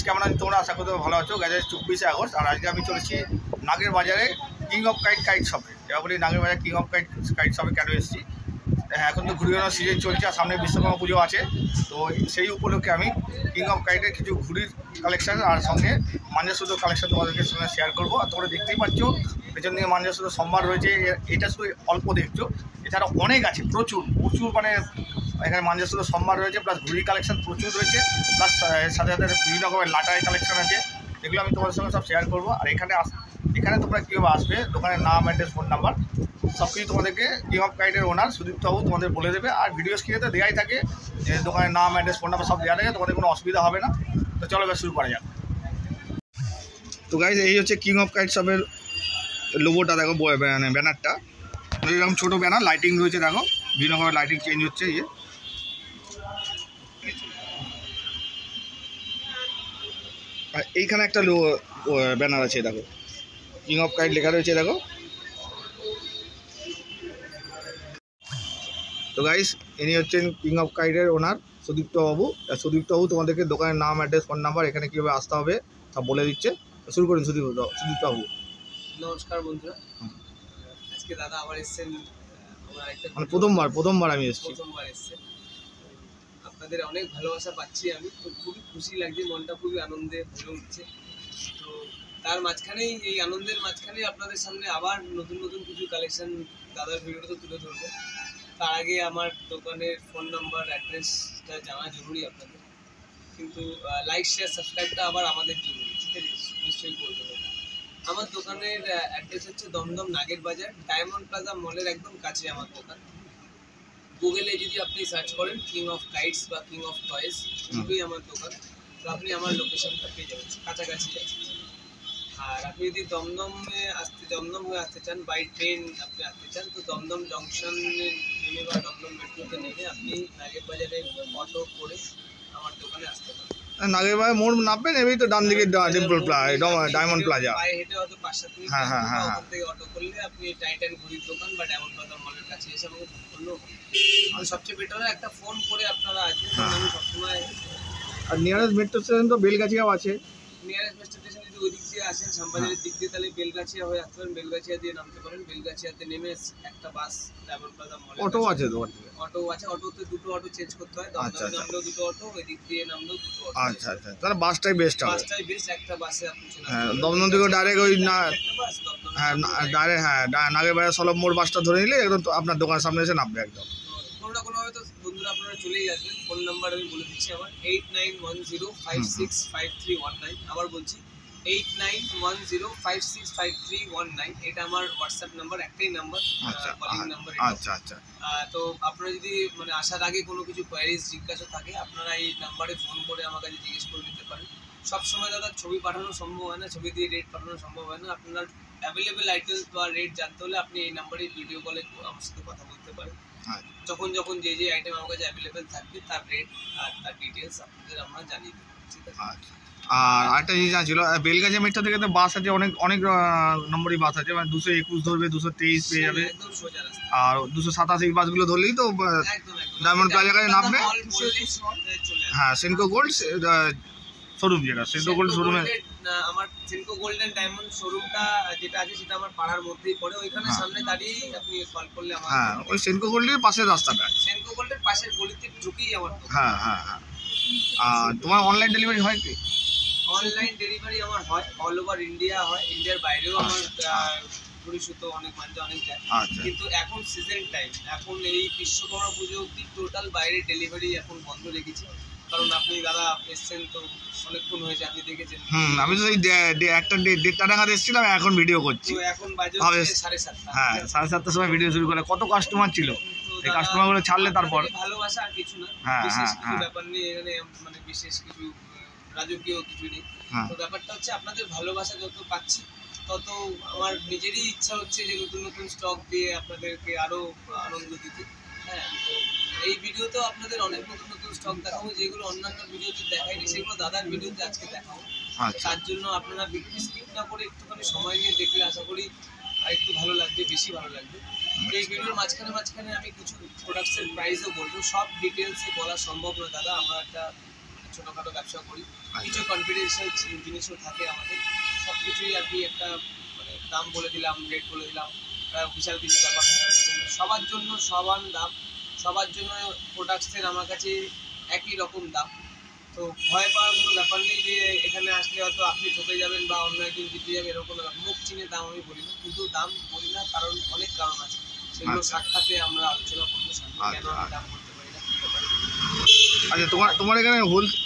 কেমন আছো তোমরা? আশা করি ভালো আছো। গাইজ 24শে আগস্ট আর আজকে আমি চলেছি নাগের বাজারে কিং অফ কাইট শপে। এবার বলি নাগের বাজারে কিং অফ কাইট শপে কেন এসেছি। হ্যাঁ, এখন তো ঘুরে বেড়ানোর সিজন চলছে আর সামনে বিশ্বকর্মা পুজো আছে, তো সেই উপলক্ষে আমি কিং অফ কাইটের কিছু ঘুড়ির কালেকশান আর সঙ্গে মাঞ্জাসূত্র কালেকশান তোমাদেরকে সঙ্গে শেয়ার করবো। আর তোমরা দেখতেই পাচ্ছ পেছন দিকে মাঞ্জাসূত্র সম্ভার রয়েছে, এটা শুধু অল্প দেখছো, এছাড়া অনেক আছে, প্রচুর মানে এখানে মাঞ্জাসূত্র সম্ভার রয়েছে, প্লাস ঘুড়ির কালেকশান প্রচুর রয়েছে, প্লাস সাথে সাথে বিভিন্ন রকমের লাটাই কালেকশান আছে, এগুলো আমি তোমাদের সঙ্গে সব শেয়ার করবো। আর এখানে তোমরা কীভাবে আসবে, দোকানের নাম, অ্যাড্রেস, ফোন নাম্বার সব কিছু তোমাদেরকে কিং অফ কাইটের ওনার সুদীপ্ত বাবু তোমাদের বলে দেবে। আর ভিডিও স্ক্রিনে তো দেওয়াই থাকে, যে দোকানের নাম, অ্যাড্রেস, ফোন নাম্বার সব দেওয়া থাকে, তোমাদের কোনো অসুবিধা হবে না। তো চলো এবার শুরু করা যাক। তো গাইজ এই হচ্ছে কিং অফ কাইট শপের লোগোটা, দেখো মানে ব্যানারটা, এরকম ছোটো ব্যানার, লাইটিং রয়েছে, দেখো বিভিন্ন রকমের লাইটিং চেঞ্জ হচ্ছে। আর এইখানে একটা ব্যানার আছে, দেখো কিং অফ কাইট লেখা রয়েছে, দেখো। তো গাইস ইনি হচ্ছেন কিং অফ কাইটের ওনার সুদীপ্ত বাবু। তোমাদেরকে দোকানের নাম, অ্যাড্রেস, ফোন নাম্বার, এখানে কীভাবে আসতে হবে সব বলে দিচ্ছে। শুরু করুন সুদীপ্ত বাবু। নমস্কার বন্ধুরা, আজকে দাদা আবার এসেছেন, মানে প্রথমবার আমি এসেছি। আপনাদের অনেক ভালোবাসা পাচ্ছি আমি, তো খুবই খুশি লাগছে, মনটা খুবই আনন্দে ভরে উঠছে। তো তার মাঝখানেই, এই আনন্দের মাঝখানেই আপনাদের সামনে আবার নতুন কিছু কালেকশন দাদার ভিডিওতে তুলে ধরবো। তার আগে আমার দোকানের ফোন নাম্বার, অ্যাড্রেসটা জানা জরুরি আপনাদের, কিন্তু লাইক, শেয়ার, সাবস্ক্রাইবটা আবার আমাদের জরুরি, ঠিক আছে? নিশ্চয়ই করবেন। আমার দোকানের অ্যাড্রেস হচ্ছে দমদম নাগের বাজার, ডায়মন্ড প্লাজা মলের একদম কাছে আমার দোকান। গুগলে যদি আপনি সার্চ করেন কিং অফ কাইটস বা কিং অফ টয়েস, দুটোই আমার দোকান, তো আপনি আমার লোকেশনটা পেয়ে যাবেন, কাছাকাছি আছে। আর আপনি যদি দমদম হয়ে আসতে চান, বাই ট্রেন আপনি আসতে চান, তো দমদম জংশনে নেমে বা দমদম মেট্রোতে নেমে আপনি নাগের বাজারে অটো করে আমার দোকানে আসতে পারেন। নাগের বাজার মোড় নামবেন, এবারে তো ডান দিকে ডায়মন্ড প্লাজা, পায়ে হেঁটে হয়তো 5-7 মিনিট ওখান থেকে অটো করলে আপনি টাইটান ঘড়ির দোকান বা ডায়মন্ড প্লাজা মলের কাছে এসে আমাকে ফোন করলেও হবে। আর সবচেয়ে বেটার একটা ফোন করে আপনারা আসবেন, আমি সবসময়। আর নিয়ারেস্ট মেট্রো স্টেশন তো বেলগাছিয়াও আছে। নিয়ারেস্ট মেট্রো স্টেশন যদি ওই দিক দিয়ে আসেন, শ্যামবাজারের দিক দিয়ে, তাহলে বেলগাছিয়া হয়ে আসতে পারেন, বেলগাছিয়া দিয়ে নামতে পারেন। বেলগাছিয়াতে নেমে একটা বাস ডায়মন্ড প্লাজা মলে, অটো আছে তো? অটোতে দুটো অটো চেঞ্জ করতে হয়, দমদমে নামলেও দুটো অটো, ওই দিক দিয়ে নামলেও দুটো অটো। আচ্ছা, তাহলে বাসটাই বেস্ট হবে। একটা বাসে আপনি চলে হ্যাঁ, দমদম থেকে ডাইরেক্ট ওই না, হ্যাঁ ডাইরেক্ট, হ্যাঁ নাগের বাজার সলভ মোড় বাসটা ধরে নিলে একদম আপনার দোকানের সামনে এসে নামবে একদম। কোনোভাবে তো বন্ধুরা আপনারা চলেই আসবেন। ফোন নাম্বার আমি বলে দিচ্ছি আমার 8910565319। আবার বলছি 8910565319, এটা আমার হোয়াটসঅ্যাপ নাম্বার, একটাই নাম্বার, কলিং নাম্বার। আচ্ছা। তো আপনারা যদি মানে আসার আগে কোনো কিছু কোয়ারিজ, জিজ্ঞাসা থাকে, আপনারা এই নাম্বারে ফোন করে আমার কাছে জিজ্ঞেস করে নিতে পারেন। সবসময় দাদা ছবি পাঠানো সম্ভব হয় না, ছবি দিয়ে রেট পাঠানো সম্ভব হয় না। আপনার অ্যাভেলেবেল আইটেমস বা রেট জানতে হলে আপনি এই নাম্বারে ভিডিও কলে আমার সাথে কথা বলতে পারেন। যখন যে আইটেম আমার কাছে অ্যাভেলেবেল থাকবে, তার রেট আর তার ডিটেলস আপনাদের আমরা জানিয়ে দেবো, ঠিক আছে? আর একটা জিনিস ছিল, বেলগাছিয়া মেট্রো থেকে তো বাস আছে, অনেক নম্বরই বাস আছে, মানে 221 ধরবে, 223 পেয়ে যাবে, আর 287 বাসগুলো ধরলেই তো ডায়মন্ড প্লাজা কাছে নামবে। হ্যাঁ, সেনকো গোল্ড শোরুম, যেটা সেনকো গোল্ড শোরুমে আমার সেনকো গোল্ডেন ডায়মন্ড শোরুমটা যেটা আছে, সেটা আমার পাড়ার মধ্যেই পড়ে, ওইখানে সামনে দাঁড়িয়ে আপনি কল করলে আমার। হ্যাঁ, ওই সেনকো গোল্ডের পাশের রাস্তাটা, সেনকো গোল্ডের পাশের গলিতে ঢুকেই আমার। হ্যাঁ। আর তোমার অনলাইন ডেলিভারি হয় কি? অনলাইন ডেলিভারি আমার হয়, অল ওভার ইন্ডিয়া হয়, ইন্ডিয়ার বাইরেও আমার ঘুড়ি সুতো অনেক মানতে অনেক যায়। কিন্তু এখন সিজন টাইম, এখন এই বিশ্বকর্মা পুজো অবধি টোটাল বাইরে ডেলিভারি এখন বন্ধ রেখেছি, কারণ আপনি দাদা এসছেন তো অনেকক্ষণ হয়েছে, আপনি দেখেছেন। আমি তো এই একটা 1:30 নাগাদ এসেছিলাম, এখন ভিডিও করছি। তো এখন বাজে হচ্ছে 7:30। হ্যাঁ, 7:30টার সময় ভিডিও শুরু করে। কত কাস্টমার ছিল, তো এই কাস্টমারগুলো ছাড়লে তারপর ভালোবাসা আর কিছু না, হ্যাঁ, বিশেষ হ্যাঁ, কিছু হ্যাঁ। ব্যাপার নেই এখানে, মানে বিশেষ কিছু রাজকীয় কিছু নেই। হ্যাঁ। তো ব্যাপারটা হচ্ছে আপনাদের ভালোবাসা যত পাচ্ছি তত আমার নিজেরই ইচ্ছা হচ্ছে যে নতুন নতুন স্টক দিয়ে আপনাদেরকে আরো আনন্দ দিতে। হ্যাঁ, তো এই ভিডিওতেও আপনাদের অনেক নতুন নতুন স্টক দেখাবো, যেগুলো অন্যান্য ভিডিওতে দেখাইনি, সেগুলো দাদার ভিডিওতে আজকে দেখাবো। আচ্ছা। তার জন্য আপনারা ভিডিও স্কিপ না করে একটুখানি সময় নিয়ে দেখলে আশা করি আর একটু ভালো লাগবে, বেশি ভালো লাগবে। এই ভিডিওর মাঝখানে আমি কিছু প্রোডাক্টসের প্রাইসও বলবো, সব ডিটেলসে বলা সম্ভব না দাদা, আমরা একটা ছোটোখাটো ব্যবসা করি, কিছু কনফিডেন্সিয়াল জিনিসও থাকে আমাদের, সব কিছুই আর কি একটা মানে দাম বলে দিলাম, রেট বলে দিলাম, বিশাল কিছু ব্যাপার সবার জন্য সমান দাম, সবার জন্য প্রোডাক্টসের আমার কাছে একই রকম দাম। তো ভয় পাওয়ার কোনো ব্যাপার নেই যে এখানে আসলে হয়তো আপনি ঠকে যাবেন বা অন্য একজন জিতে যাবে, এরকম মুখ চিনে দাম আমি বলি না, কিন্তু দাম বলি না কারণ অনেক কারণ আছে, সেগুলো সাক্ষাতে আমরা আলোচনা করবো সামনে, কেন আমি দাম করতে পারি না। আচ্ছা, তোমার এখানে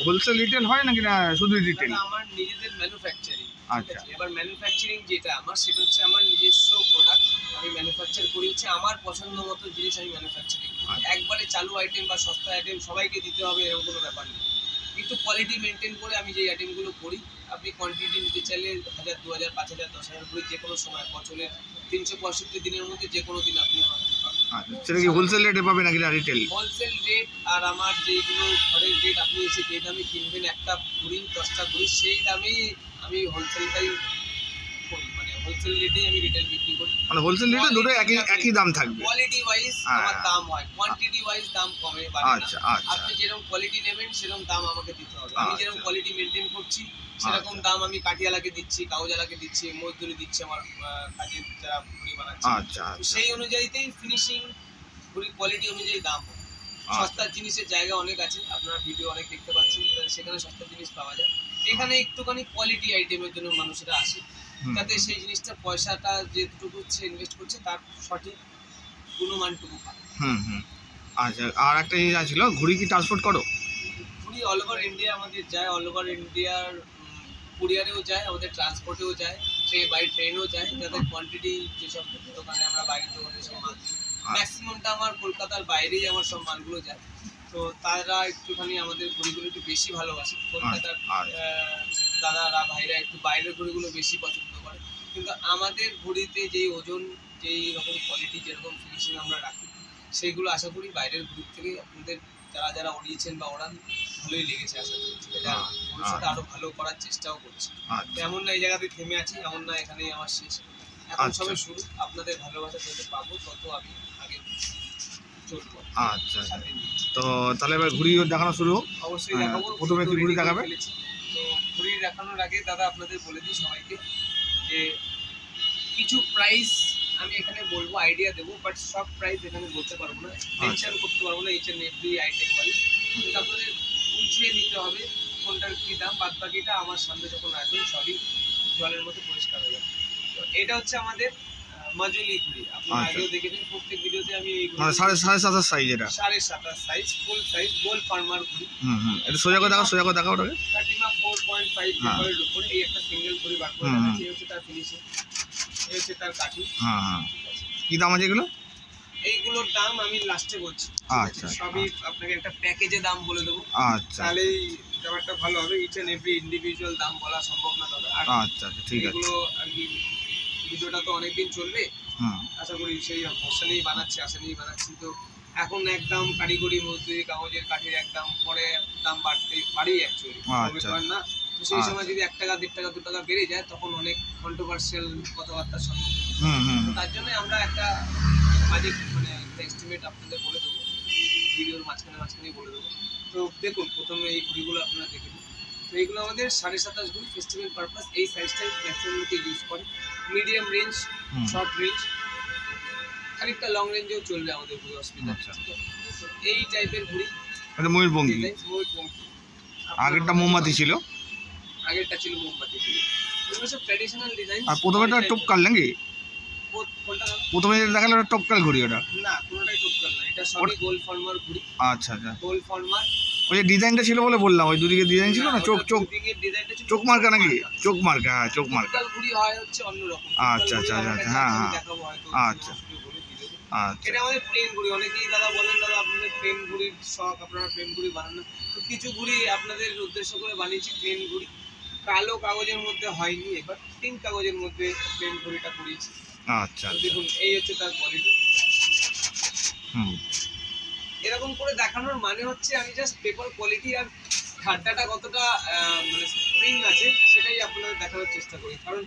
হোলসেল রিটেল হয় নাকি না শুধু রিটেল? আমার নিজেদের ম্যানুফ্যাকচারিং। আচ্ছা। এবার ম্যানুফ্যাকচারিং যেটা আমার, সেটা হচ্ছে আমার নিজস্ব প্রোডাক্ট, আমি ম্যানুফ্যাকচার করি, হচ্ছে আমার পছন্দ মতো জিনিস আমি ম্যানুফ্যাকচারিং করি। একবারে চালু আইটেম বা সস্তা আইটেম সবাইকে দিতে হবে এরকম কোনো ব্যাপার নেই, একটু কোয়ালিটি মেনটেন করে আমি যে আইটেমগুলো করি, আপনি কোয়ান্টিটি নিতে চাইলে 1000, 2000, 5000, 10,000 করে যে কোনো সময় বছরের 365 দিনের মধ্যে যে কোনো দিন আপনি আমার কাছে পাবেন। সেটা কি হোলসেল রেটে পাবে নাকি না রিটেল? হোলসেল রেট, আর আমার যেগুলো ঘরের রেট, আপনি এসে যে দামে কিনবেন একটা ঘুড়ি 10টা ঘুড়ি, সেই দামেই আমি হোলসেলটাই করি, মানে হোলসেল রেটেই আমি রিটেল বিক্রি করি। মানে হোলসেল রেটে দুটো একই দাম থাকবে? কোয়ালিটি ওয়াইজ আমার দাম হয়, কোয়ান্টিটি ওয়াইজ দাম কমে বাড়ে না। আচ্ছা, আচ্ছা। আপনি যেরকম কোয়ালিটি নেবেন সেরকম দাম আমাকে দিতে হবে, আমি যেরকম কোয়ালিটি মেনটেন করছি সেরকম দাম আমি কাঠিয়ালাকে দিচ্ছি, কাগজালাকে দিচ্ছি, মজদুরি দিচ্ছি আমার কাজের যারা ঘুড়ি বানাচ্ছে। আচ্ছা, তো সেই অনুযায়ীতেই ফিনিশিং ঘুড়ি কোয়ালিটি অনুযায়ী দাম হয়। সস্তার জিনিসের জায়গা অনেক আছে, আপনারা ভিডিও অনেক দেখতে পাচ্ছেন, সেখানে সস্তার জিনিস পাওয়া যায়। এখানে একটুখানি কোয়ালিটি আইটেমের জন্য মানুষেরা আসে, যাতে সেই জিনিসটা পয়সাটা যেটুকু ইনভেস্ট করছে তার সঠিক গুণমানটুকু পায়। আচ্ছা, আর একটা জিনিস ছিল, ঘুড়ি কি ট্রান্সপোর্ট করো? ঘুড়ি অল ওভার ইন্ডিয়া আমাদের যায়, অল ওভার ইন্ডিয়ার কুরিয়ারেও যায়, আমাদের ট্রান্সপোর্টেও যায়, বাই ট্রেনেও যায়, যাদের কোয়ান্টিটি যেসব দোকানে আমরা বাইরের দোকানে সব মাল, ম্যাক্সিমামটা আমার কলকাতার বাইরেই আমার সব মালগুলো যায়। তো তারা একটুখানি আমাদের ঘড়িগুলো একটু বেশি ভালোবাসে, কলকাতার দাদারা ভাইরা একটু বাইরের ঘড়িগুলো বেশি পছন্দ করে, কিন্তু আমাদের ঘড়িতে যেই ওজন, যেই রকম কোয়ালিটি, যেরকম ফিনিশিং আমরা রাখি, সেইগুলো আশা করি বাইরের ঘড়ি থেকে আপনাদের যারা যারা ওড়িয়েছেন বা ওড়ান ভালোই লেগেছে, আশা করি ভবিষ্যতে আরো ভালো করার চেষ্টাও করছি। এমন না এই জায়গাতে থেমে আছি, এমন না এখানেই আমার শেষ, এখন সবে শুরু। আপনাদের ভালোবাসা যত পাবো তত আমি আগে চলবো। আচ্ছা, তো তাহলে এবার ঘুড়ি দেখানো শুরু? অবশ্যই দেখাবো। প্রথমে কি ঘুড়ি দেখাবে? তো ঘুড়ি দেখানোর আগে দাদা আপনাদের বলে দিই সবাইকে যে কিছু প্রাইস আমি এখানে বলবো, আইডিয়া দেবো, বাট সব প্রাইস এখানে বলতে পারবো না, মেনশন করতে পারবো না each and every item wise, কিন্তু আপনাদের বুঝিয়ে নিতে হবে কোনটার কী দাম, বাদ বাকিটা আমার সামনে যখন আসবেন সবই জলের মতো পরিষ্কার হয়ে যাবে। তো এটা হচ্ছে আমাদের মাজুলি ঘুড়ি, আপনারা আগেও দেখেছেন প্রত্যেক ভিডিওতে আমি এই ঘুড়ি 7.5 সাইজ, এটা 7.5 সাইজ, ফুল সাইজ গোল ফার্মার ঘুড়ি। এটা সোজা করে দেখাও ওটাকে। 4.5 পেপারের উপরে এই একটা সিঙ্গেল ঘুড়ি বার করে দেখাচ্ছি, এই হচ্ছে তার ফিনিশিং, এই হচ্ছে তার কাঠি। কি দাম আছে এগুলো? এইগুলোর দাম আমি লাস্টে বলছি। আচ্ছা, সবই আপনাকে একটা প্যাকেজে দাম বলে দেবো, আচ্ছা, তাহলেই ব্যাপারটা ভালো হবে। ইচ এন্ড এভরি ইন্ডিভিজুয়াল দাম বলা সম্ভব না তবে। আচ্ছা, ঠিক আছে। এগুলো আর কি ভিডিওটা তো অনেকদিন চলবে, আশা করি সেই ভরসা নিয়েই বানাচ্ছি, আশা নিয়েই বানাচ্ছি। তো এখন একদম কারিগরি মজদুরি, কাগজের কাঠির একদম, পরে দাম বাড়েই অ্যাকচুয়ালি না। তো সেই সময় যদি 1 টাকা, 1.5 টাকা, 2 টাকা বেড়ে যায় তখন অনেক কন্ট্রোভার্সিয়াল কথাবার্তার সম্মুখীন। তার জন্য আমরা একটা বাজেট, মানে একটা এস্টিমেট আপনাদের বলে দেবো, ভিডিওর মাঝখানেই বলে দেবো। তো দেখুন, প্রথমে এই ঘুড়িগুলো আপনারা দেখে নিন। তো এইগুলো আমাদের 27.5 ঘুড়ি, ফেস্টিভ্যাল পারপাস। এই সাইজটাই ম্যাক্সিমাম লোকে ইউজ করে, মিডিয়াম রেঞ্জ, শর্ট রেঞ্জ, খানিকটা লং রেঞ্জেও চলবে আমাদের ঘুড়ি, অসুবিধা নেই। এই টাইপের ঘুড়ি। এটা ময়ূরপঙ্খী। আগেরটা মোমবাতি ছিল, আগেরটা ছিল মোমবাতি ঘুড়ি। এগুলো সব ট্র্যাডিশনাল ডিজাইন। আর প্রথমেটা টপকাল নাকি? প্রথমে যেটা দেখালে ওটা টপকাল ঘুড়ি? ওটা না, কোনোটাই টপকাল না, এটা সবই গোল ফর্মার ঘুড়ি। আচ্ছা, গোল ফর্মার ওই যে ডিজাইনটা ছিল বলে বললাম, ওই দুদিকে ডিজাইন ছিল না, চোখ চোখ ডিজাইনটা ছিল চোখ মার্কা নাকি? চোখ মার্কা, হ্যাঁ চোখ মার্কা। ফুটবল ঘুড়ি হয় হচ্ছে অন্যরকম। আচ্ছা আচ্ছা আচ্ছা, হ্যাঁ হ্যাঁ, দেখাবো হয়তো আচ্ছা আচ্ছা এটা আমাদের প্লেন ঘুড়ি। অনেকেই দাদা বলেন দাদা আপনাদের প্লেন ঘুড়ির শখ, আপনারা প্লেন ঘুড়ি বানান। তো কিছু ঘুড়ি আপনাদের উদ্দেশ্য করে বানিয়েছি প্লেন ঘুড়ি। কালো কাগজের মধ্যে হয়নি, এবার পিঙ্ক কাগজের মধ্যে প্লেন ঘুড়িটা করিয়েছি। আচ্ছা, দেখুন এই হচ্ছে তার কোয়ালিটি। এরকম করে দেখানোর মানে হচ্ছে আমি জাস্ট পেপার কোয়ালিটি আর ঠাড্ডাটা কতটা মানে স্প্রিং আছে সেটাই আপনাদের দেখানোর চেষ্টা করি, কারণ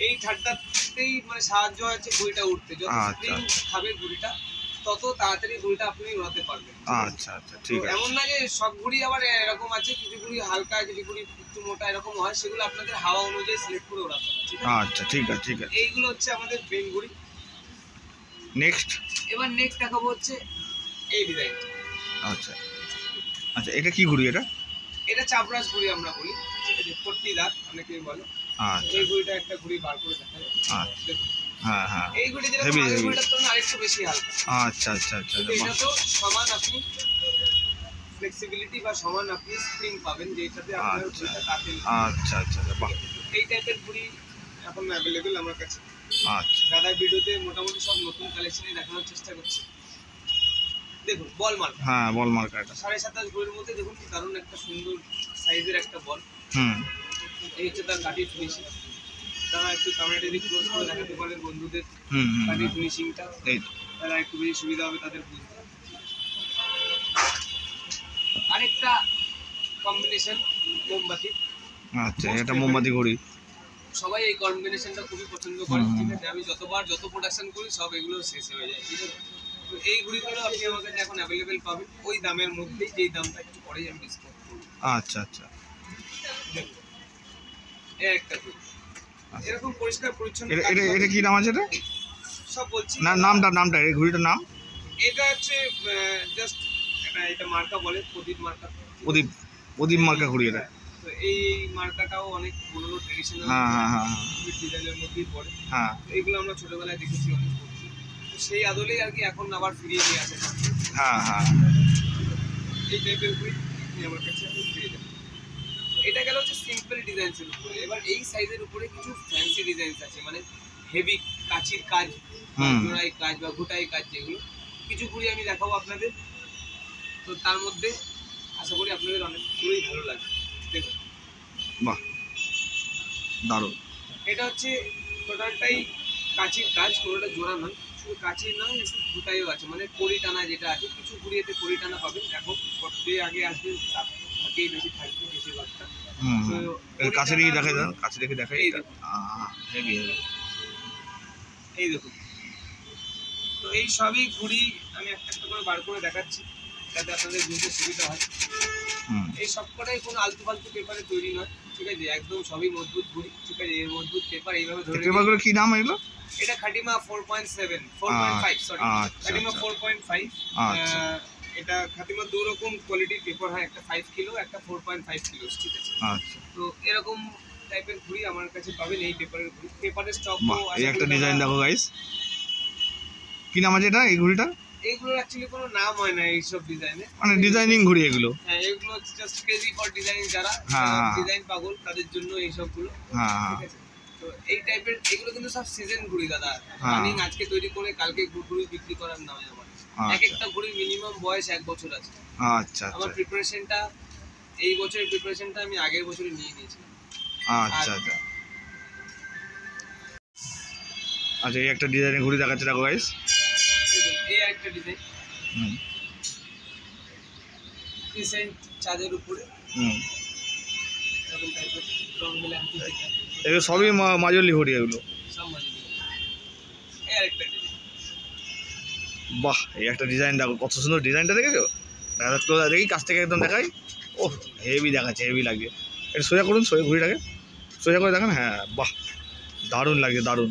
এই ঠাড্ডাতেই মানে সাহায্য হচ্ছে ঘুড়িটা উঠতে। যত স্প্রিং খাবে ঘুড়িটা তত তাড়াতাড়ি ঘুড়িটা আপনি উড়াতে পারবেন। আচ্ছা আচ্ছা, ঠিক আছে। এমন না যে সব ঘুড়ি আবার এরকম আছে, কিছু ঘুড়ি হালকা, কিছু ঘুড়ি একটু মোটা, এরকম হয়। সেগুলো আপনাদের হাওয়া অনুযায়ী সিলেক্ট করে উড়াতে হবে। আচ্ছা, ঠিক আছে ঠিক আছে। এইগুলো হচ্ছে আমাদের প্লেন ঘুড়ি। নেক্সট, এবার নেক্সট দেখাবো হচ্ছে এই ডিজাইন। আচ্ছা আচ্ছা, এটা কি ঘুড়ি? এটা চাপরাস ঘুড়ি আমরা বলি, ঠিক আছে, পট্টিদার অনেকেই বলে। আচ্ছা, এই ঘুড়িটা একটা ঘুড়ি বার করে দেখা যায়। আচ্ছা, হ্যাঁ হ্যাঁ, এই ঘুড়ি যেরকম আগের ঘুড়িটার তুলনায় আরেকটু বেশি হালকা। আচ্ছা আচ্ছা আচ্ছা, এটা তো সমান আপনি ফ্লেক্সিবিলিটি বা সমান আপনি স্প্রিং পাবেন, যেটাতে আপনার ঘুড়িটা কাটে। আচ্ছা আচ্ছা, বাহ। এই টাইপের ঘুড়ি এখন অ্যাভেলেবেল আমার কাছে। আচ্ছা, দাদার ভিডিওতে মোটামুটি সব নতুন কালেকশনই দেখানোর চেষ্টা করছি। দেখুন বল মার্কা, হ্যাঁ বল মার্কা, এটা 27.5 ঘুড়ির মধ্যে দেখুন কি দারুণ একটা সুন্দর সাইজের একটা বল। এই হচ্ছে তার কাঠি ফিনিশিং। তারা একটু ক্যামেরাটা দিয়ে ক্লোজ করে দেখাতে পারেন বন্ধুদের কাঠি ফিনিশিংটা, তারা একটু বেশি সুবিধা হবে তাদের বুঝতে। আরেকটা কম্বিনেশন মোমবাতি। আচ্ছা, এটা মোমবাতি ঘড়ি। সবাই এই কম্বিনেশনটা খুবই পছন্দ করে, ঠিক আছে। আমি যত প্রোডাকশন করি সব এগুলো শেষ হয়ে যায়, ঠিক আছে। তো এই ঘুড়িগুলো আপনি আমার কাছে এখন অ্যাভেলেবেল পাবেন ওই দামের মধ্যেই, যেই দামটা একটু পরেই আমি ডিসকাউন্ট করব। আচ্ছা আচ্ছা, এই একটা ঘুড়ি এরকম পরিষ্কার পরিচ্ছন্ন। এটা কি নাম আছে? এটা সব বলছি না, নামটা এই ঘুড়িটার নাম? এটা হচ্ছে জাস্ট এটা মার্কা বলে, প্রদীপ মার্কা। প্রদীপ মার্কা ঘুড়ি এটা। তো এই মার্কাটাও অনেক পুরনো ট্রেডিশনাল ডিজাইনের মধ্যেই পড়ে। হ্যাঁ, এইগুলো আমরা ছোটবেলায় দেখেছি অনেক, তো সেই আদলেই আর কি এখন আবার ফিরিয়ে নিয়ে আসে। হ্যাঁ হ্যাঁ, এই টাইপের ঘুড়ি আপনি আমার কাছে এখন পেয়ে যাবেন। এটা গেল হচ্ছে সিম্পল ডিজাইনসের উপরে। এবার এই সাইজের উপরে কিছু ফ্যান্সি ডিজাইনস আছে, মানে হেভি কাচির কাজ, জোড়াই কাজ বা ঘুটাই কাজ, যেগুলো কিছু ঘুড়ি আমি দেখাবো আপনাদের। তো তার মধ্যে আশা করি আপনাদের অনেকগুলোই ভালো লাগবে। দেখুন, বাহ, দারুণ। এটা হচ্ছে টোটালটাই কাচির কাজ, কোনোটা জোড়া নয়, শুধু কাচির নয়, একটু ঘুটাইও আছে, মানে কড়ি টানা যেটা আছে। কিছু ঘুড়িতে কড়ি টানা পাবেন, এখন যে আগে আসবে তার থাকেই বেশি থাকবে বেশিরভাগটা। কাছে রেখে দেখা যায়, কাছে রেখে দেখাই। এই দেখুন, তো এই সবই ঘুড়ি আমি একটা একটা করে বার করে দেখাচ্ছি যাতে আপনাদের বুঝতে সুবিধা হয়। এই সবকটাই কোনো আলতু ফালতু পেপারে তৈরি নয়, ঠিক আছে, একদম সবই মজবুত ঘুড়ি, ঠিক আছে। এর মজবুত পেপার এইভাবে ধরে। পেপারগুলো কি নাম এগুলো? এটা খাটিমা 4.5 সরি, খাটিমা 4.5। এটা খাটিমা দু রকম কোয়ালিটির পেপার হয়, একটা 5 কিলো, একটা 4.5 কিলো, ঠিক আছে। আচ্ছা, তো এরকম টাইপের ঘুড়ি আমার কাছে পাবেন। এই পেপারের ঘুড়ি, পেপারের স্টক। এই একটা ডিজাইন দেখো গাইস, কি নাম আছে এটা এই ঘুড়িটা? এইগুলোর অ্যাকচুয়ালি কোনো নাম হয় না এইসব ডিজাইনে, মানে ডিজাইনিং ঘুড়ি এগুলো। হ্যাঁ, এগুলো জাস্ট ক্রেজি ফর ডিজাইন, যারা ডিজাইন পাগল তাদের জন্য এই সবগুলো, ঠিক আছে। তো এই টাইপের এগুলো কিন্তু সব সিজন ঘুড়ি দাদা, রানিং আজকে তৈরি করে কালকে ঘুড়ি বিক্রি করার নয় আমার। এক একটা ঘুড়ির মিনিমাম বয়স 1 বছর আছে। আচ্ছা, আমার প্রিপারেশনটা এই বছরের প্রিপারেশনটা আমি আগের বছরে নিয়ে নিয়েছিলাম। আচ্ছা আচ্ছা আচ্ছা, এই একটা ডিজাইনের ঘুড়ি দেখাচ্ছে দেখো গাইস। এই একটা ডিজাইন ক্রিসেন্ট চাঁদের উপরে, এরকম টাইপের রং মিলে আনতে চাই। এগুলো সবই মাজলি ঘুড়ি এগুলো, সব মাজলি। এই আরেকটা ডিজাইন, বাহ, এই একটা ডিজাইন দেখো, কত সুন্দর ডিজাইনটা দেখেছো? দেখি কাছ থেকে একদম দেখাই। ও হেভি দেখাচ্ছে, হেভি লাগছে। এটা সোজা করুন, সোজা ঘুড়িটাকে সোজা করে দেখান। হ্যাঁ, বাহ, দারুণ লাগছে, দারুণ।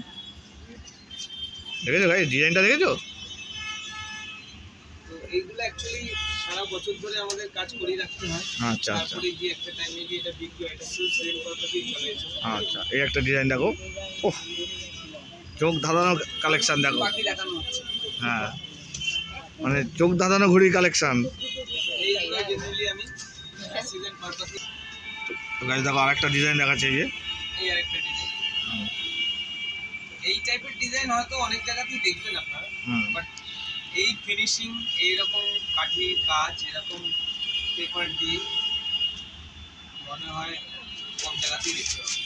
দেখেছো ভাই ডিজাইনটা দেখেছো? তো এইগুলো অ্যাকচুয়ালি সারা বছর ধরে আমাদের কাজ করে রাখতে হয়। আচ্ছা আচ্ছা, তারপরে গিয়ে একটা টাইমে গিয়ে এটা বিক্রি হয়, এটা ফুল সেল পারপাসেই চলে। আচ্ছা, এই একটা ডিজাইন দেখো, ওহ, চোখ ধাঁধানো কালেকশন দেখো। বাকি দেখানো হচ্ছে, হ্যাঁ, মানে চোখ ধাঁধানো ঘুড়ি কালেকশন। এইগুলো জেনারেলি আমি সিজন পারপাসে। তো গাইজ দেখো আরেকটা ডিজাইন দেখাচ্ছে এই যে, এই আরেকটা ডিজাইন, এই টাইপের ডিজাইন হয়তো অনেক জায়গাতেই দেখবেন আপনারা, বাট এই ফিনিশিং, এইরকম কাঠির কাজ, এরকম পেপার দিয়ে মনে হয় কম জায়গাতেই দেখতে হবে।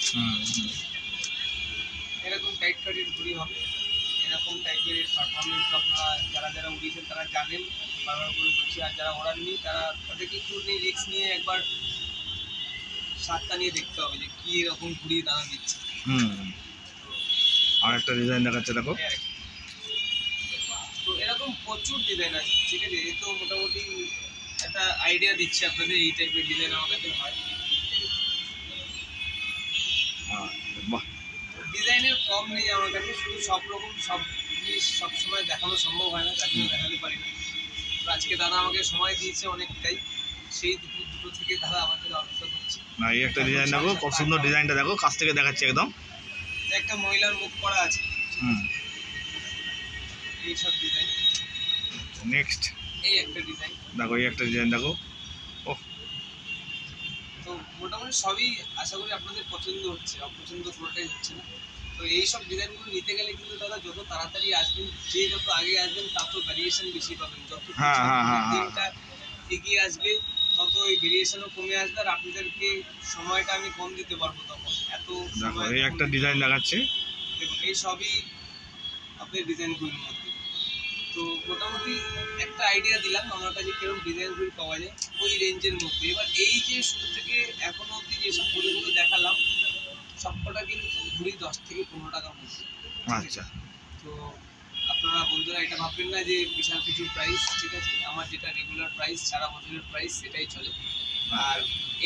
এরকম টাইট কাটির ঘুড়ি হবে, এরকম টাইপের পারফরমেন্স আপনারা যারা যারা উড়িয়েছেন তারা জানেন, বারবার করে বলছি। আর যারা ওড়াননি তাদেরকে একটু রিস্ক নিয়ে একবার স্বাদটা নিয়ে দেখতে হবে যে কী এরকম ঘুড়ি দানা দিচ্ছে। আর একটা ডিজাইন দেখাচ্ছে দেখো। তো এরকম প্রচুর ডিজাইন আছে, ঠিক আছে। এই তো মোটামুটি একটা আইডিয়া দিচ্ছে আপনাদের এই টাইপের ডিজাইন আমার কাছে হয়। ডিজাইনের কম নেই আমার কাছে, শুধু সব রকম সব জিনিস সবসময় দেখানো সম্ভব হয় না, তার জন্য দেখাতে পারি না। তো আজকে দাদা আমাকে সময় দিয়েছে অনেকটাই, সেই দুটো থেকে দাদা আমার থেকে অপেক্ষা করছে। না এই একটা ডিজাইন দেখো, খুব সুন্দর ডিজাইনটা দেখো, কাছ থেকে দেখাচ্ছে একদম। একটা মহিলার মুখ করা আছে, এই সব ডিজাইন। নেক্সট এই একটা ডিজাইন দেখো, এই একটা ডিজাইন দেখো। ওহ, তো মোটামুটি সবই আশা করি আপনাদের পছন্দ হচ্ছে, অপছন্দ কোনোটাই হচ্ছে না। তো এই সব ডিজাইনগুলো নিতে গেলে কিন্তু দাদা যত তাড়াতাড়ি আসবেন, যে যত আগে আসবেন তত ভ্যারিয়েশন বেশি পাবেন। যত দিনটা এগিয়ে আসবে তত ওই ভেরিয়েশনও কমে আসবে, আর আপনাদেরকে সময়টা আমি কম দিতে পারবো তখন। এত সময় এই একটা ডিজাইন দেখাচ্ছে, দেখুন এই সবই আপনার ডিজাইনগুলোর মধ্যে। তো মোটামুটি একটা আইডিয়া দিলাম আমার কাছে কিরকম ডিজাইনগুলো পাওয়া যায় ওই রেঞ্জের মধ্যে। এবার এই যে শুরু থেকে এখনো অবধি যেসব ঘুড়িগুলো দেখালাম সবকটা কিন্তু ঘুড়ি 10 থেকে 15 টাকার মধ্যে। আচ্ছা, তো আপনারা বন্ধুরা এটা ভাববেন না যে বিশাল কিছু প্রাইস, ঠিক আছে। আমার যেটা রেগুলার প্রাইস, সারা বছরের প্রাইস, সেটাই চলে। আর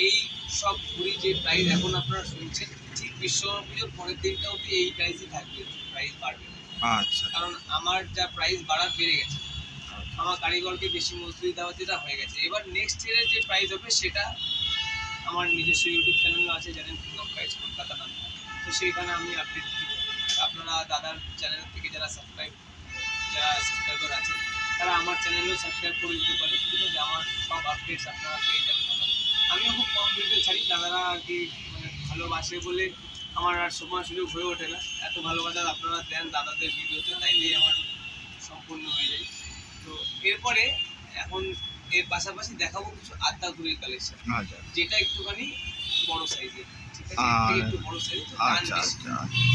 এই সব ঘুড়ি যে প্রাইস এখন আপনারা শুনছেন, ঠিক বিশ্বকর্মা পুজোর পরের দিনটা অবধি এই প্রাইসই থাকবে, প্রাইস বাড়বে না। আচ্ছা, কারণ আমার যা প্রাইস বাড়া বেড়ে গেছে, আমার কারিগরকে বেশি মজদুরি দেওয়া যেটা হয়ে গেছে। এবার নেক্সট ইয়ারের যে প্রাইস হবে সেটা আমার নিজস্ব ইউটিউব চ্যানেল আছে, জানেন, কিং অফ কাইটস কলকাতা নাম। তো সেইখানে আমি আপডেট দিই। আপনারা দাদার চ্যানেল থেকে যারা সাবস্ক্রাইবার আছে তারা আমার চ্যানেলেও সাবস্ক্রাইব করে দিতে পারে, ঠিক আছে। আমার সব আপডেটস আপনারা পেয়ে যাবেন ওখানে। আমিও খুব কম ভিডিও ছাড়ি, দাদারা আর কি মানে ভালোবাসে বলে আমার আর সময় সুযোগ হয়ে ওঠে না। এত ভালোবাসা আপনারা দেন দাদাদের ভিডিওতে, তাইলেই আমার সম্পূর্ণ হয়ে যায়। তো এরপরে এখন এর পাশাপাশি দেখাবো কিছু আদ্যা ঘুড়ির কালেকশন, যেটা একটুখানি বড় সাইজের, ঠিক আছে। একটু বড় সাইজ,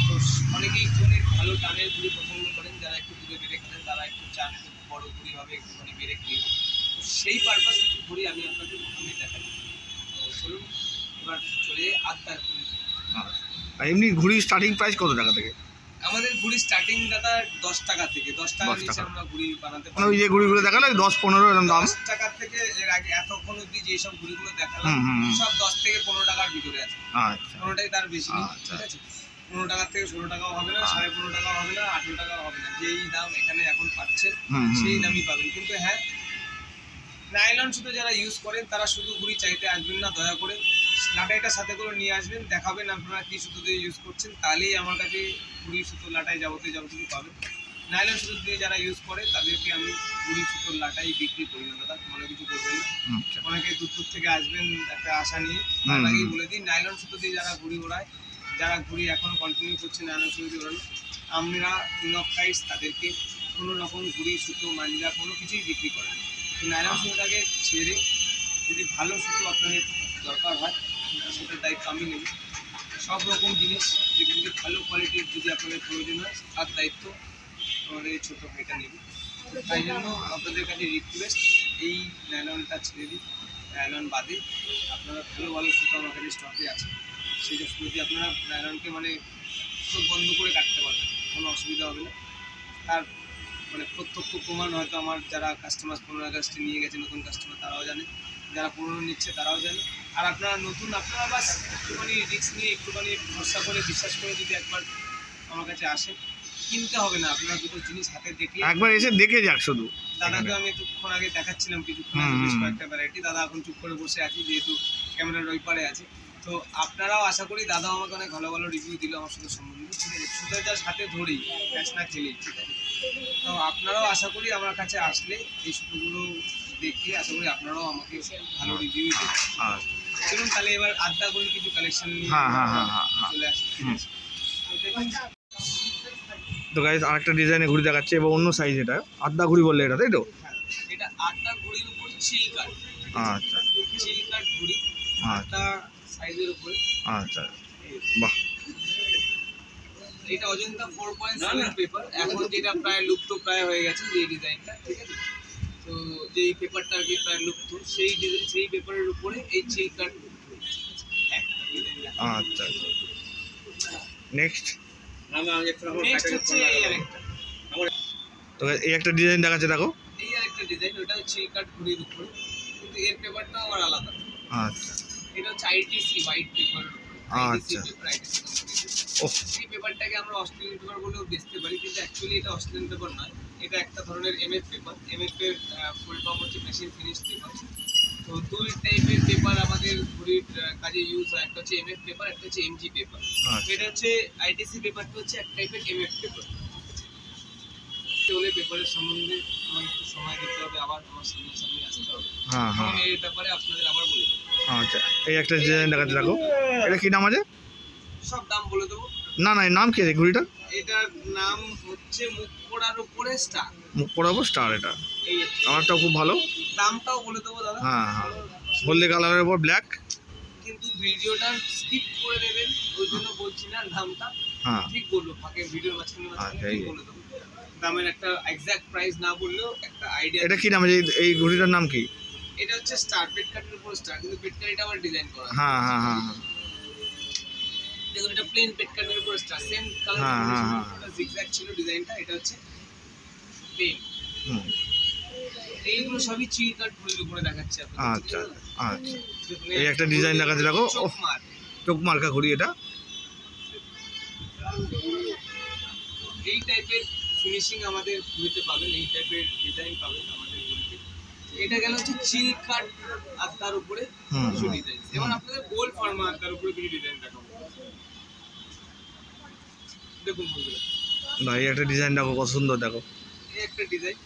তো অনেকেই অনেক ভালো টানের ঘুড়ি পছন্দ করেন, যারা একটু দূরে বেড়ে খেলেন তারা একটু চান একটু বড় ঘুড়ি হবে, একটুখানি বেড়ে খেলে। তো সেই পারপাস কিছু ঘুড়ি আমি আপনাদের প্রথমে দেখাই। তো চলুন এবার চলে আদ্যার ঘুড়ি। এমনি ঘুড়ি স্টার্টিং প্রাইস কত টাকা থেকে? আমাদের ঘুড়ি স্টার্টিং দাদা 10 টাকা থেকে, 10 টাকা নিচে আমরা ঘুড়ি বানাতে পারি। ওই যে ঘুড়িগুলো দেখালে 10-15 এরকম দাম। 10 টাকা থেকে এর আগে এতক্ষণ অবধি যেসব ঘুড়িগুলো দেখালাম সব 10 থেকে 15 টাকার ভিতরে আছে। আচ্ছা, কোনোটাই তার বেশি নেই, ঠিক আছে। 15 টাকার থেকে 16 টাকাও হবে না, 15.5 টাকাও হবে না, 18 টাকাও হবে না। যেই দাম এখানে এখন পাচ্ছেন সেই দামই পাবেন। কিন্তু হ্যাঁ, নাইলন সুতো যারা ইউজ করেন তারা শুধু ঘুড়ি চাইতে আসবেন না, দয়া করে লাটাইটা সাথে করে নিয়ে আসবেন, দেখাবেন আপনারা কী সুতো দিয়ে ইউজ করছেন, তাহলেই আমার কাছে ঘুড়ি সুতো লাটাই যাবতীয় পাবেন। নাইলন সুতো দিয়ে যারা ইউজ করে তাদেরকে আমি ঘুড়ি সুতোর লাটাই বিক্রি করি না দাদা, মনে কিছু করবেন না। অনেকে দূর থেকে আসবেন একটা আশা নিয়ে, তার আগেই বলে দিই নাইলন সুতো দিয়ে যারা ঘুড়ি ওড়ায়, যারা ঘুড়ি এখন কন্টিনিউ করছে নাইলন সুতো দিয়ে ওড়ানো, আমরা কিং অফ কাইটস তাদেরকে কোনো রকম ঘুড়ি সুতো মাঞ্জা কোনো কিছুই বিক্রি করে না। তো নাইলন সুতোটাকে ছেড়ে যদি ভালো সুতো আপনাদের দরকার হয় সেটার দায়িত্ব আমি নেব। সব রকম জিনিস যেগুলি ভালো কোয়ালিটির যদি আপনাদের প্রয়োজন হয় তার দায়িত্ব আমাদের এই ছোটো ভাইটা নেবে। তাই জন্য আপনাদের কাছে রিকোয়েস্ট, এই নাইলনটা ছেড়ে দিই, নাইলন বাদে আপনারা ভালো সুতো আমার কাছে স্টকে আছে, সেই সব সুতো দিয়ে আপনারা নাইলনকে মানে চোখ বন্ধ করে কাটতে পারবেন, কোনো অসুবিধা হবে না। তার মানে প্রত্যক্ষ প্রমাণ হয়তো আমার যারা কাস্টমার 15 আগস্টে নিয়ে গেছে নতুন কাস্টমার তারাও জানে, যারা পুরনো নিচ্ছে তারাও জানে। আর আপনারা নতুন, আপনারা বাস একটুখানি রিস্ক নিয়ে একটুখানি ভরসা করে বিশ্বাস করে যদি একবার আমার কাছে আসেন, কিনতে হবে না, আপনারা দুটো জিনিস হাতে দেখে একবার এসে দেখে যাক। শুধু দাদাকে আমি কিছুক্ষণ আগে দেখাচ্ছিলাম কিছুক্ষণ আগে বেশ কয়েকটা ভ্যারাইটি, দাদা এখন চুপ করে বসে আছি যেহেতু ক্যামেরার ওই পারে আছে। তো আপনারাও আশা করি, দাদাও আমাকে অনেক ভালো ভালো রিভিউ দিল আমার সুতোর সম্বন্ধে, ঠিক আছে। সুতো যার সাথে ধরেই ক্যাশ না খেলেই, ঠিক আছে। তো আপনারাও আশা করি আমার কাছে আসলে এই সুতোগুলো দেখে আশা করি আপনারাও আমাকে ভালো রিভিউ দেবেন। আচ্ছা চলুন তাহলে এবার আড্ডা করে কিছু কালেকশন নিয়ে চলে আসি। তো গাইস আরেকটা ডিজাইনে ঘুড়ি দেখাচ্ছে এবং অন্য সাইজ, এটা আড্ডা ঘুড়ি বললে এটা, তাই তো? এটা আড্ডা ঘুড়ির উপর চিল কাট। আচ্ছা চিল কাট ঘুড়ি আড্ডা সাইজের উপরে। আচ্ছা বাহ। এটা অজন্তা 4.7 পেপার, এখন যেটা প্রায় লুপ্ত প্রায় হয়ে গেছে যে ডিজাইনটা, ঠিক আছে? তো যেই পেপারটা আর কি প্রায় লুপ্ত, সেই পেপারের উপরে এই চিল কাট। আচ্ছা নেক্সট হচ্ছে এই আরেকটা। তো এই একটা ডিজাইন দেখাচ্ছে, দেখো এই আরেকটা ডিজাইন, ওটা চিল কাট ঘুড়ির উপরে, কিন্তু এর পেপারটা আবার আলাদা। আচ্ছা এটা হচ্ছে আইটিসি হোয়াইট পেপার। আচ্ছা এই পেপারটাকে আমরা অস্ট্রেলিয়ান পেপার বলেও বেচতে পারি, কিন্তু অ্যাকচুয়ালি এটা অস্ট্রেলিয়ান পেপার নয়, এটা একটা ধরনের এমএফ পেপার। এমএফ এর ফুল ফর্ম হচ্ছে মেশিন ফিনিশ পেপার। তো দুই টাইপের পেপার আমাদের ঘড়ির কাজে ইউজ হয়, একটা হচ্ছে এমএফ পেপার, একটা হচ্ছে এমজি পেপার। এটা হচ্ছে আইটিসি পেপারটা হচ্ছে এক টাইপের এমএফ পেপার। তাহলে পেপারের সম্বন্ধে আমার একটু সময় দিতে হবে, আবার আমার সামনাসামনি আসতে হবে। আমি এই ব্যাপারে আপনাদের আবার বলে দেবো। আচ্ছা এই একটা ডিজাইন দেখাচ্ছে, দেখো এটা কি নাম আছে? সব দাম বলে দেবো। না না, নাম কি আছে ঘুড়িটা? এটার নাম হচ্ছে মুখ পোড়ার উপরে স্টার। মুখ পোড়াবো স্টার, এটা এই কালারটাও খুব ভালো। দামটাও বলে দেবো দাদা। হ্যাঁ হ্যাঁ, হলদে কালারের উপর ব্ল্যাক। কিন্তু ভিডিওটা স্কিপ করে দেবেন, ওই জন্য বলছি না দামটা। হ্যাঁ ঠিক বলবো, ফাঁকে ভিডিওর মাঝখানে ঠিক বলে দেবো। দামের একটা এক্সাক্ট প্রাইস না বললেও একটা আইডিয়া। এটা কি নাম আছে এই ঘুড়িটার নাম কি? এটা হচ্ছে স্টার, পেট কাটের উপর স্টার, কিন্তু পেট কাটিটা আবার ডিজাইন করা। হ্যাঁ হ্যাঁ হ্যাঁ দেখুন এটা প্লেন পেট কাটের উপর স্টার, সেম কালার। এটা জিগজ্যাগ ছিল ডিজাইনটা, এটা হচ্ছে প্লেন। এইগুলো সবই চিল কাট ঘুড়ির উপরে দেখাচ্ছে আপনাদের। আচ্ছা আচ্ছা এই একটা ডিজাইন দেখাচ্ছে, দেখো চোখ মার্কা ঘুড়ি এটা। এই টাইপের ফিনিশিং আমাদের ঘুড়িতে পাবেন, এই টাইপের ডিজাইন পাবেন আমাদের ঘুড়িতে। এটা গেল হচ্ছে চিল কাট আর তার উপরে কিছু ডিজাইন। যেমন আপনাদের গোল ফার্মা আর তার উপরে কিছু ডিজাইন দেখাবো। দেখুন বন্ধুরা, না এই একটা ডিজাইন দেখো কত সুন্দর, দেখো এই একটা ডিজাইন।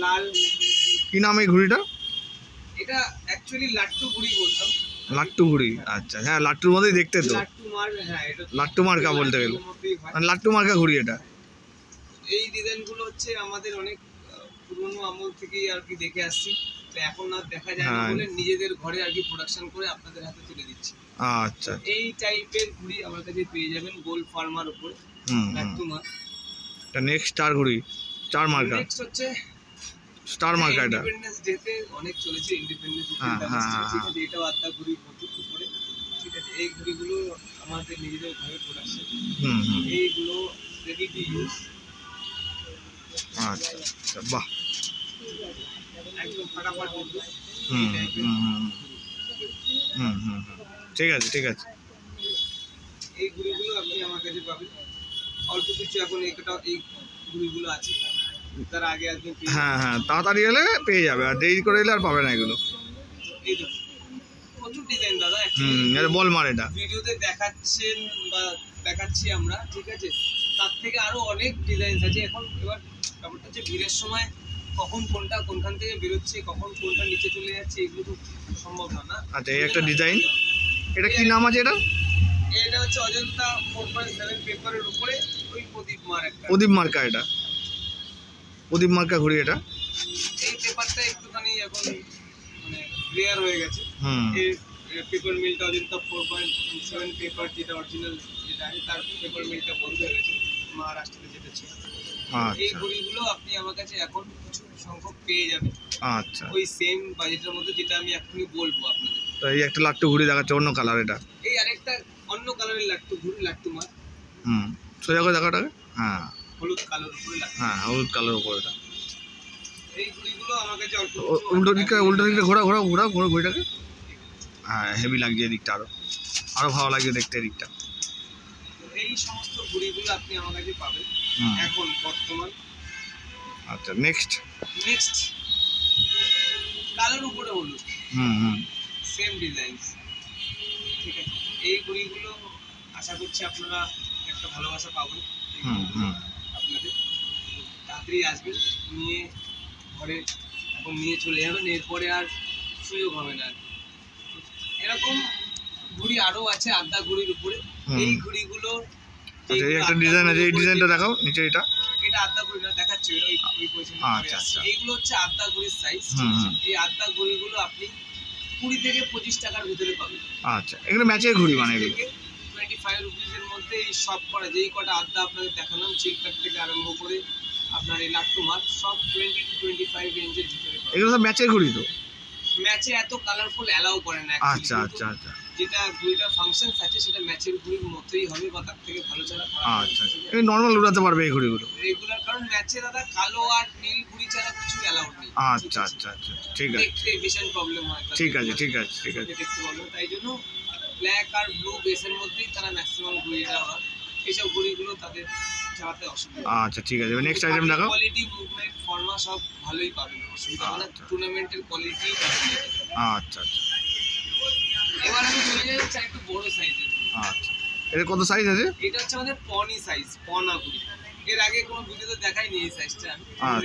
লাল। কি নাম এই ঘুড়িটা? এটা অ্যাকচুয়ালি লাট্টু ঘুড়ি বলতাম। লাট্টু ঘুড়ি, আচ্ছা হ্যাঁ লাট্টুর মধ্যেই দেখতে তো। লাট্টু মার, হ্যাঁ এটা লাট্টু মার্কা বলতে গেলে, লাট্টু মার্কা ঘুড়ি এটা। এই ডিজাইনগুলো হচ্ছে আমাদের অনেক পুরনো আমল থেকেই আর কি দেখে আসছি, তো এখন আর দেখা যায় না বলে নিজেদের ঘরে আর কি প্রোডাকশন করে আপনাদের হাতে তুলে দিচ্ছি। আচ্ছা এই টাইপের ঘুড়ি আমার কাছে পেয়ে যাবেন গোল ফার্মার উপরে লাট্টু মার। এটা নেক্সট স্টার ঘুড়ি, স্টার মার্কা। নেক্সট হচ্ছে স্টার মার্কা। এটা ইন্ডিপেন্ডেন্স ডেতে অনেক চলেছে, ইন্ডিপেন্ডেন্স ডে ঠিক আছে, এটা আড্ডা ঘুড়ি প্রচুর উপরে, ঠিক আছে। এই ঘুড়িগুলো আমাদের নিজেদের ঘরে প্রোডাকশন, এইগুলো রেডি টু ইউজ। আচ্ছা বাহ, একদম ফাটাফাট বন্ধু। ঠিক আছে ঠিক আছে। এই ঘুড়িগুলো আপনি আমার কাছে পাবেন অল্প কিছু, এখন এই ঘুড়িগুলো আছে, তার আগে আপনি হ্যাঁ হ্যাঁ তাড়াতাড়ি এলে পেয়ে যাবে, আর দেরি করে এলে আর পাবে না এগুলো। এই দেখুন প্রচুর ডিজাইন দাদা। এটা বল মার, এটা ভিডিওতে দেখাচ্ছেন বা দেখাচ্ছি আমরা, ঠিক আছে, তার থেকে আরো অনেক ডিজাইন আছে। এখন এবার ব্যাপারটা হচ্ছে ভিড়ের সময় কখন কোনটা কোনখান থেকে বেরোচ্ছে, কখন কোনটা নিচে চলে যাচ্ছে, এগুলো তো সম্ভব না। আচ্ছা এই একটা ডিজাইন, এটা কি নাম আছে? এটা হচ্ছে অজন্তা 4.7 পেপারের উপরে ওই প্রদীপ মার, একটা প্রদীপ মার্কা। এটা প্রদীপ মার্কা ঘুড়ি। এটা এই পেপারটা একটুখানি এখন মানে রেয়ার হয়ে গেছে। এই পেপার মিলটা অজন্তা 4.7 পেপার যেটা অরিজিনাল যেটা আছে, তার পেপার মিলটা বন্ধ হয়ে গেছে মহারাষ্ট্রে যেটা ছিল। এই ঘড়িগুলো আপনি আমার কাছে এখন কিছু সংখ্যক পেয়ে যাবেন। আচ্ছা ওই সেম বাজেটের মধ্যে, যেটা আমি এখনই বলবো আপনাদের। তো এই একটা লাট্টু ঘুড়ি দেখাচ্ছে অন্য কালার। এটা এই আরেকটা অন্য কালারের লাট্টু ঘুড়ি, লাট্টু মার। সোজা করে দেখাটাকে। হ্যাঁ হলুদ কালার উপরে, হ্যাঁ হলুদ কালার উপরে। এটা এই ঘুড়িগুলো আমার কাছে অল্প উল্টো দিকে ঘোরা ঘড়িটাকে। হ্যাঁ হেভি লাগছে এদিকটা, আরো ভালো লাগছে দেখতে এদিকটা। এই সমস্ত ঘুড়িগুলো আপনি আমার কাছে পাবেন এখন বর্তমান। আচ্ছা নেক্সট কালোর উপরে হলুদ, সেম ডিজাইন, ঠিক আছে। এই ঘুড়িগুলো আশা করছি আপনারা একটা ভালোবাসা পাবেন। আপনাদের তাড়াতাড়ি আসবেন, নিয়ে ঘরে এখন নিয়ে চলে যাবেন, এরপরে আর সুযোগ হবে না। এরকম ঘুড়ি আরো আছে আদ্যা ঘুড়ির উপরে। এই ঘুড়িগুলো একটা ডিজাইন আছে, এই ডিজাইনটা দেখাও নিচে। এটা আদ্যা ঘুড়ি না দেখাচ্ছি, ওই পজিশনে। আচ্ছা। এইগুলো হচ্ছে আদ্যা ঘুড়ির সাইজ। এই আদ্যা ঘুড়িগুলো আপনি 20 থেকে 25 টাকার ভিতরে পাবেন। আচ্ছা, এগুলো ম্যাচের ঘুড়ি মানে এগুলো 25 রুপিসের মধ্যে এই সব করা, যেই কটা আদ্যা আপনাদের দেখালাম, চিলকাট থেকে আরম্ভ করে আপনার এই লাট্টুমার সব 20 to 25 রেঞ্জের ভিতরে পাবেন। এগুলো সব ম্যাচের ঘুড়ি তো? ম্যাচে এত কালারফুল অ্যালাউ করে না। আচ্ছা। যেটা ঘুড়িটা ফাংশন আছে সেটা ম্যাচের ঘুড়ির মতোই হবে বা তার থেকে ভালো ছাড়া। আচ্ছা, এই নরমাল উড়াতে পারবে এই ঘুড়িগুলো রেগুলার, কারণ ম্যাচে দাদা কালো আর নীল ঘুড়ি ছাড়া কিছু অ্যালাউড নেই। আচ্ছা, ঠিক আছে, দেখতে ভীষণ প্রবলেম হয়। ঠিক আছে দেখতে প্রবলেম, তাই জন্য ব্ল্যাক আর ব্লু বেসের মধ্যেই তারা ম্যাক্সিমাম ঘুড়িটা হয়। এইসব ঘুড়িগুলো তাদের চালাতে অসুবিধা। আচ্ছা, ঠিক আছে। নেক্সট আইটেম দেখাও। কোয়ালিটি, মুভমেন্ট, ফর্মা সব ভালোই পাবেন, অসুবিধা হবে না। টুর্নামেন্টের কোয়ালিটি পাবেন। আচ্ছা। এবার আমি চলে যাচ্ছি একটু বড় সাইজের। আচ্ছা, এর কত সাইজ আছে? এটা হচ্ছে আমাদের পনি সাইজ, পনা ঘুড়ি। এর আগে কোনো ভিডিওতে দেখাইনি এই সাইজটা,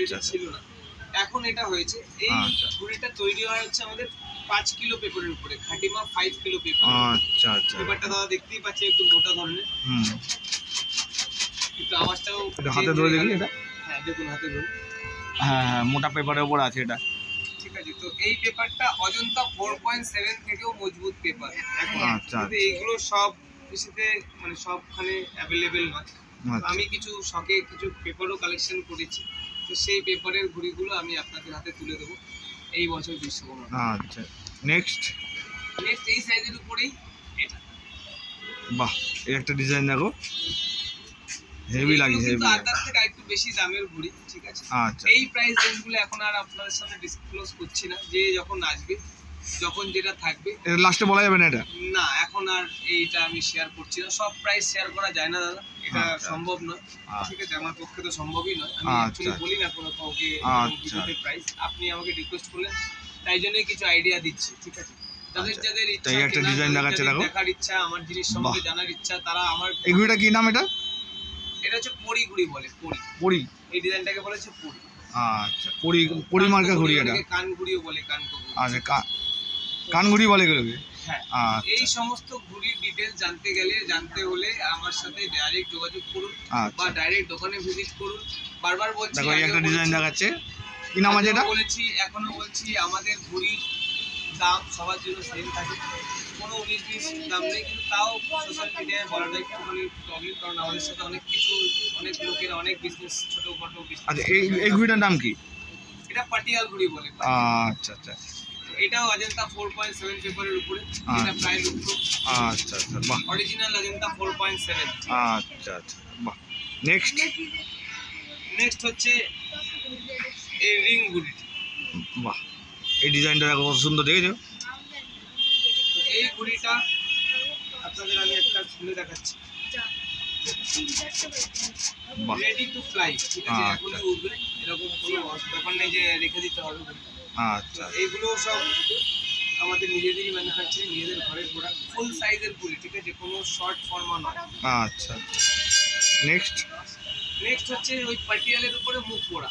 এটা ছিল না, এখন এটা হয়েছে। এই ঘুড়িটা তৈরি হয় হচ্ছে আমাদের 5 কিলো পেপারের উপরে, খাটিমা 5 কিলো পেপার। আচ্ছা। পেপারটা দাদা দেখতেই পাচ্ছি একটু মোটা ধরনের। একটু আওয়াজটাও হাতে ধরে দেখি এটা। হ্যাঁ দেখুন, হাতে ধরুন। হ্যাঁ, মোটা পেপারের উপর আছে এটা। ঠিক আছে, তো এই পেপারটা অজন্তা 4.7 থেকেও মজবুত পেপার। আচ্ছা, এইগুলো সব কিছুতে মানে সবখানে অ্যাভেলেবেল নয়। আমি কিছু শখে কিছু পেপারও কালেকশন করেছি, তো সেই পেপারের ঘুড়িগুলো আমি আপনাদের হাতে তুলে দেবো এই বছর বিশ্বকর্মা। আচ্ছা, নেক্সট এই সাইজের উপরেই এটা। বাহ, এই একটা ডিজাইন দেখো, হেভি লাগছে। কিন্তু আদার থেকে একটু বেশি দামের ঘুড়ি, ঠিক আছে। আচ্ছা, এই প্রাইস রেঞ্জগুলো এখন আর আপনাদের সামনে ডিসক্লোজ করছি না, যে যখন আসবে, যখন যেটা থাকবে। এর লাস্টে বলা যাবে না এটা? না, এখন আর এইটা আমি শেয়ার করছি না। সব প্রাইস শেয়ার করা যায় না দাদা, এটা সম্ভব নয়। ঠিক আছে, আমার পক্ষে তো সম্ভবই নয়। আমি অ্যাকচুয়ালি বলি না কোনো কাউকে ভিডিওতে প্রাইস। আপনি আমাকে রিকোয়েস্ট করলেন, তাই জন্যই কিছু আইডিয়া দিচ্ছি, ঠিক আছে। যাদের ইচ্ছা, একটা ডিজাইন দেখাচ্ছে দেখো, দেখার ইচ্ছা, আমার জিনিস সম্বন্ধে জানার ইচ্ছা, তারা আমার। এই ঘুড়িটা কি নাম? এটা হচ্ছে পরি ঘুড়ি বলে, পরি। এই ডিজাইনটাকে বলেছে পরি। আচ্ছা, পরি মার্কা ঘুড়ি এটা। কান ঘুড়িও বলে, কান ঘুড়ি। আচ্ছা, কান ঘুড়ি বলে এগুলোকে? হ্যাঁ। এই সমস্ত ঘুড়ির ডিটেলস জানতে হলে আমার সাথে ডাইরেক্ট যোগাযোগ করুন বা ডাইরেক্ট দোকানে ভিজিট করুন। বারবার বলছি, দেখো একটা ডিজাইন দেখাচ্ছে, কি নাম আছে এটা? এখনো বলছি, আমাদের ঘুড়ির দাম সবার জন্য সেম থাকে, কোনো 19-20 দাম নেই। কিন্তু তাও সোশ্যাল মিডিয়ায় বলাটা একটুখানি প্রবলেম, কারণ আমাদের সাথে অনেক লোকেরা অনেক বিজনেস, ছোটোখাটো বিজনেস। আচ্ছা, এই ঘুড়িটার নাম কি? এটা পাটিয়াল ঘুড়ি বলে। আচ্ছা। এটাও অজন্তা 4.7 পেপারের উপরে, এটা প্রায় লুপ্ত। আচ্ছা, বাহ, অরিজিনাল অজন্তা 4.7। আচ্ছা, বাহ। নেক্সট হচ্ছে এই রিং ঘুড়ি। বাহ, এই ডিজাইনটা দেখো, কত সুন্দর, দেখেছো? এই ঘুড়িটা আপনাদের আমি একটা খুলে দেখাচ্ছি। রেডি টু ফ্লাই, ঠিক আছে, এখনই উঠবে, এরকম কোনো ব্যাপার নেই যে রেখে দিতে হবে। আচ্ছা, এইগুলো সব আমাদের নিজেদেরই ম্যানুফ্যাকচারিং, নিজেদের ঘরের প্রোডাক্ট, ফুল সাইজের ঘুড়ি, ঠিক আছে, কোনো শর্ট ফর্মা নয়। আচ্ছা, নেক্সট হচ্ছে ওই পাটিয়ালের উপরে মুখ পোড়া।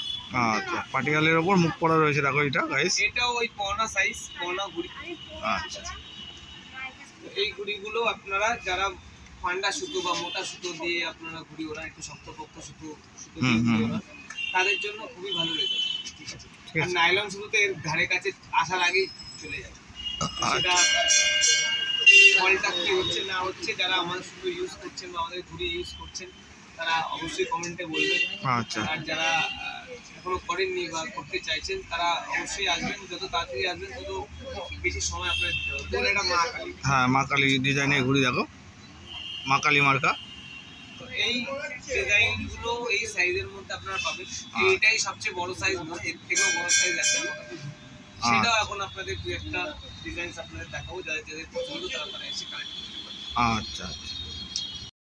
আচ্ছা, পাটিয়ালের উপর মুখ পোড়া রয়েছে, দেখো এটা গাইস। এটাও ওই পনা সাইজ, পনা ঘুড়ি। আচ্ছা, এই ঘুড়িগুলো আপনারা যারা পান্ডা সুতো বা মোটা সুতো দিয়ে আপনারা ঘুড়ি ওরা, একটু শক্তপোক্ত সুতো দিয়ে ওরা, তাদের জন্য খুবই ভালো রেজাল্ট, ঠিক আছে। আর নাইলন সুতোতে এর ধারে কাছে আসার আগেই চলে যাবে। সেটা ফলটা কি হচ্ছে না হচ্ছে, যারা আমাদের সুতো ইউজ করছেন বা আমাদের ঘুড়ি ইউজ করছেন, তারা অবশ্যই কমেন্টে বলবেন। আচ্ছা, আর যারা এখনো করেননি বা করতে চাইছেন, তারা অবশ্যই আসবেন। যত তাড়াতাড়ি আসবেন, তত বেশি সময় আপনার দিতে হবে। এটা মা কালী। হ্যাঁ, মা কালী ডিজাইনের ঘুড়ি দেখো, মা কালী মার্কা। এই ডিজাইনগুলো এই সাইজের মধ্যে আপনারা পাবেন। এইটাই সবচেয়ে বড় সাইজ না, এর থেকেও বড় সাইজ আছে, সেটাও এখন আপনাদের দু একটা ডিজাইন আপনাদের দেখাবো, যাদের পছন্দ তারা এসে কালেক্ট করতে পারেন। আচ্ছা।